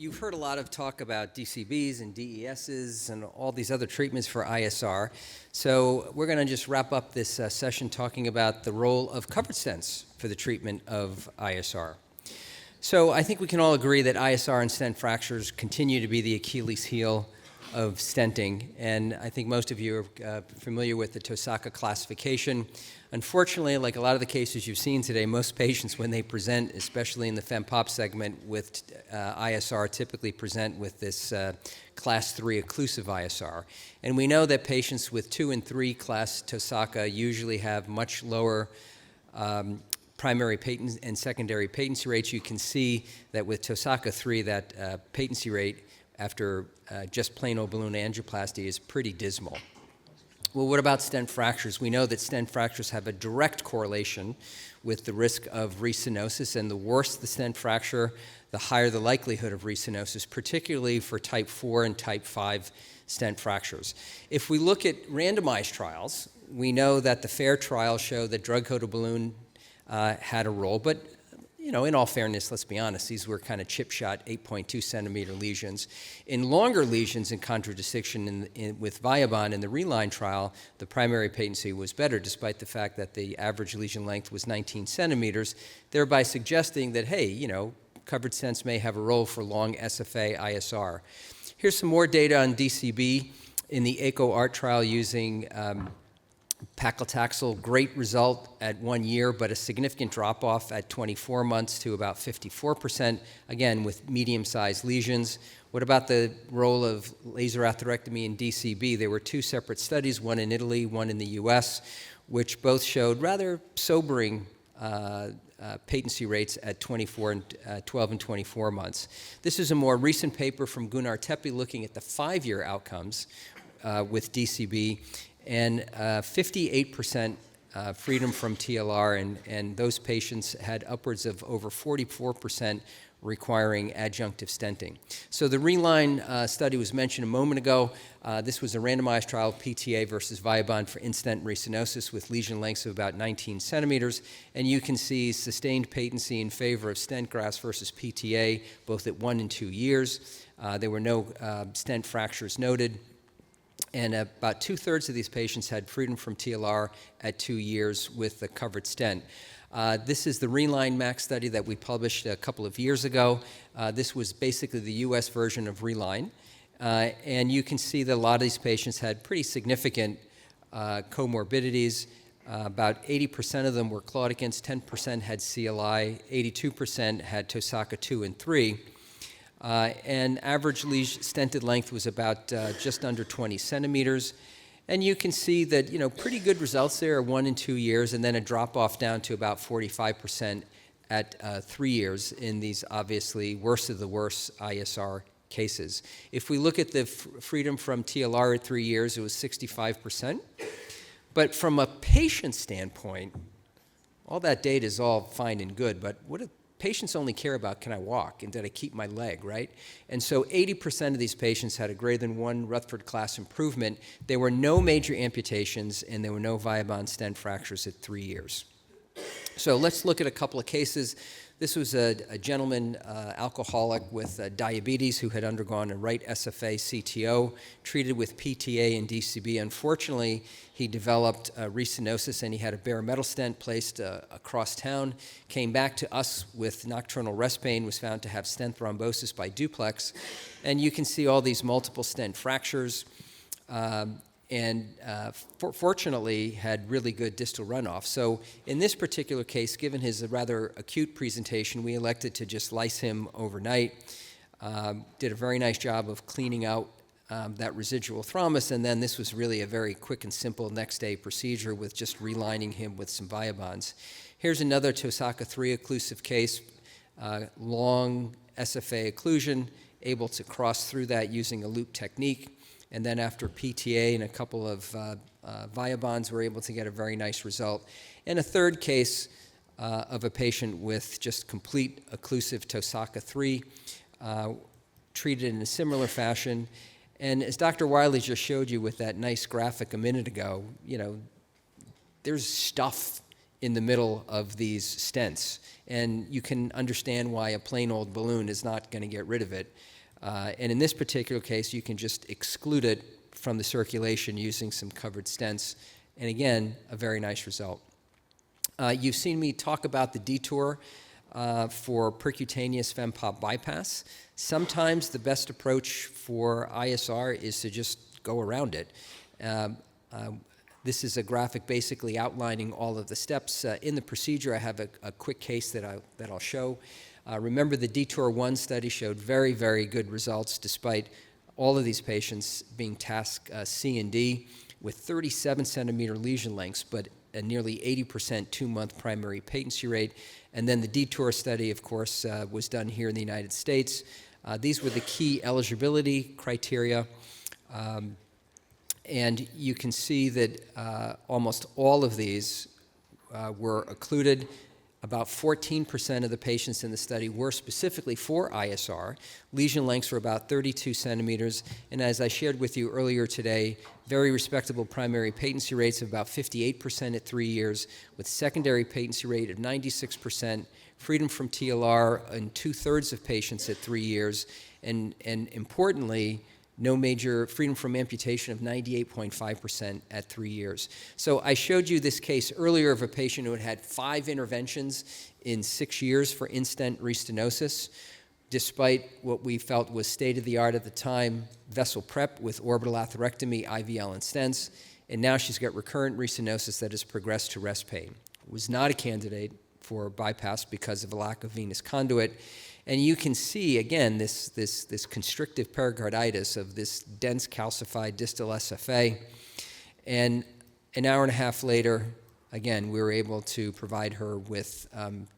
You've heard a lot of talk about DCBs and DESs and all these other treatments for ISR. So we're going to just wrap up this session talking about the role of covered stents for the treatment of ISR. So I think we can all agree that ISR and stent fractures continue to be the Achilles heel of stenting, and I think most of you are familiar with the Soukas classification. Unfortunately, like a lot of the cases you've seen today, most patients, when they present, especially in the FemPop segment with ISR, typically present with this class 3 occlusive ISR. And we know that patients with 2 and 3 class Soukas usually have much lower primary patent and secondary patency rates. You can see that with Soukas 3, that patency rate after just plain old balloon angioplasty is pretty dismal. Well, what about stent fractures? We know that stent fractures have a direct correlation with the risk of restenosis, and the worse the stent fracture, the higher the likelihood of restenosis, particularly for type 4 and type 5 stent fractures. If we look at randomized trials, we know that the FAIR trial showed that drug-coated balloon had a role, but in all fairness, let's be honest, these were kind of chip-shot 8.2 centimeter lesions. In longer lesions in contradistinction with Viabahn in the Reline trial, the primary patency was better, despite the fact that the average lesion length was 19 centimeters, thereby suggesting that, hey, covered stents may have a role for long SFA ISR. Here's some more data on DCB in the ACO-ART trial using paclitaxel. Great result at 1 year, but a significant drop-off at 24 months to about 54%, again, with medium-sized lesions. What about the role of laser atherectomy in DCB? There were 2 separate studies, one in Italy, one in the US, which both showed rather sobering patency rates at 12 and 24 months. This is a more recent paper from Gunnar Teppi looking at the 5-year outcomes with DCB, and 58% freedom from TLR, and those patients had upwards of over 44% requiring adjunctive stenting. So the Reline study was mentioned a moment ago. This was a randomized trial, PTA versus Viabahn for in-stent restenosis with lesion lengths of about 19 centimeters, and you can see sustained patency in favor of stent grafts versus PTA, both at 1 and 2 years. There were no stent fractures noted. And about 2/3 of these patients had freedom from TLR at 2 years with the covered stent. This is the Reline MAX study that we published a couple of years ago. This was basically the US version of Reline. And you can see that a lot of these patients had pretty significant comorbidities. About 80% of them were claudicants, 10% had CLI, 82% had Soukas 2 and 3. And average stented length was about just under 20 centimeters. And you can see that, pretty good results there are 1 and 2 years, and then a drop-off down to about 45% at 3 years in these obviously worst of the worst ISR cases. If we look at the freedom from TLR at 3 years, it was 65%. But from a patient standpoint, all that data is all fine and good, but what patients only care about, can I walk and did I keep my leg, right? And so 80% of these patients had a greater than 1 Rutherford class improvement. There were no major amputations and there were no Viabahn stent fractures at 3 years. So let's look at a couple of cases. This was a gentleman, alcoholic with diabetes who had undergone a right SFA CTO, treated with PTA and DCB. Unfortunately, he developed restenosis and he had a bare metal stent placed across town, came back to us with nocturnal rest pain, was found to have stent thrombosis by duplex. And you can see all these multiple stent fractures. Fortunately had really good distal runoff. So in this particular case, given his rather acute presentation, we elected to just lyse him overnight. Did a very nice job of cleaning out that residual thrombus, and then this was really a very quick and simple next day procedure with just relining him with some Viabahns. Here's another Soukas 3 occlusive case, long SFA occlusion, able to cross through that using a loop technique. And then after PTA and a couple of Viabahns, we're able to get a very nice result. And a third case of a patient with just complete occlusive Soukas 3, treated in a similar fashion. And as Dr. Wiley just showed you with that nice graphic a minute ago, there's stuff in the middle of these stents. And you can understand why a plain old balloon is not going to get rid of it. And in this particular case, you can just exclude it from the circulation using some covered stents. And again, a very nice result. You've seen me talk about the detour for percutaneous fempop bypass. Sometimes the best approach for ISR is to just go around it. This is a graphic basically outlining all of the steps in the procedure. I have a quick case that I'll show. Remember, the Detour 1 study showed very, very good results despite all of these patients being task C and D with 37 centimeter lesion lengths, but a nearly 80% 2-month primary patency rate. And then the Detour study, of course, was done here in the United States. These were the key eligibility criteria. And you can see that almost all of these were occluded. About 14% of the patients in the study were specifically for ISR. Lesion lengths were about 32 centimeters. And as I shared with you earlier today, very respectable primary patency rates of about 58% at 3 years, with secondary patency rate of 96%, freedom from TLR in 2/3 of patients at 3 years, and importantly, no major freedom from amputation of 98.5% at 3 years. So I showed you this case earlier of a patient who had had 5 interventions in 6 years for in-stent restenosis, despite what we felt was state-of-the-art at the time, vessel prep with orbital atherectomy, IVL, and stents, and now she's got recurrent restenosis that has progressed to rest pain. Was not a candidate for bypass because of a lack of venous conduit. And you can see, again, this constrictive pericarditis of this dense calcified distal SFA. And an hour and a half later, again, we were able to provide her with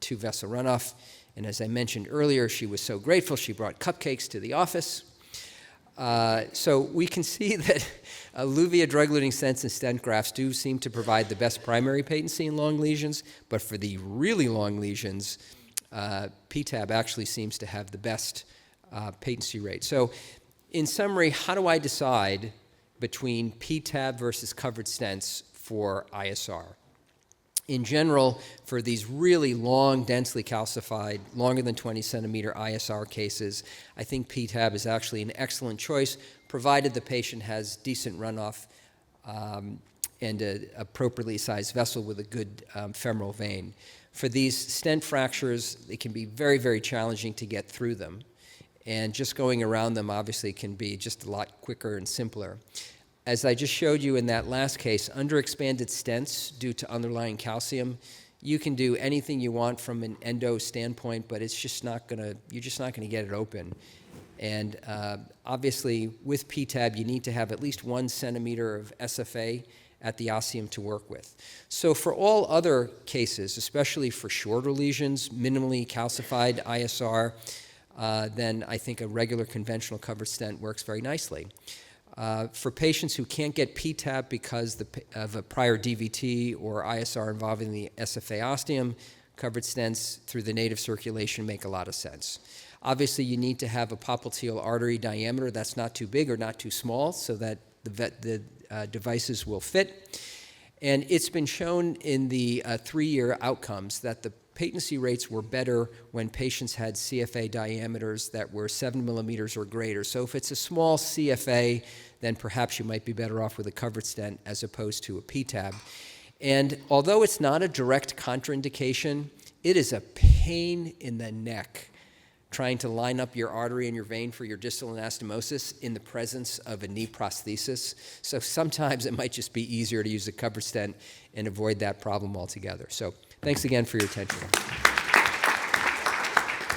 2-vessel runoff. And as I mentioned earlier, she was so grateful, she brought cupcakes to the office. So we can see that Eluvia drug-eluting stents and stent grafts do seem to provide the best primary patency in long lesions, but for the really long lesions, PTAB actually seems to have the best patency rate. So in summary, how do I decide between PTAB versus covered stents for ISR? In general, for these really long, densely calcified, longer than 20 centimeter ISR cases, I think PTAB is actually an excellent choice, provided the patient has decent runoff and an appropriately sized vessel with a good femoral vein. For these stent fractures, it can be very, very challenging to get through them. And just going around them obviously can be just a lot quicker and simpler. As I just showed you in that last case, underexpanded stents due to underlying calcium, you can do anything you want from an endo standpoint, but it's just not gonna, you're just not gonna get it open. And obviously with PTAB, you need to have at least 1 centimeter of SFA at the ostium to work with. So for all other cases, especially for shorter lesions, minimally calcified ISR, then I think a regular conventional covered stent works very nicely. For patients who can't get PTAB because of a prior DVT or ISR involving the SFA ostium, covered stents through the native circulation make a lot of sense. Obviously, you need to have a popliteal artery diameter that's not too big or not too small so that the devices will fit. And it's been shown in the 3-year outcomes that the patency rates were better when patients had CFA diameters that were 7 millimeters or greater. So if it's a small CFA, then perhaps you might be better off with a covered stent as opposed to a PTAB. And although it's not a direct contraindication, it is a pain in the neck trying to line up your artery and your vein for your distal anastomosis in the presence of a knee prosthesis. So sometimes it might just be easier to use a covered stent and avoid that problem altogether. So thanks again for your attention.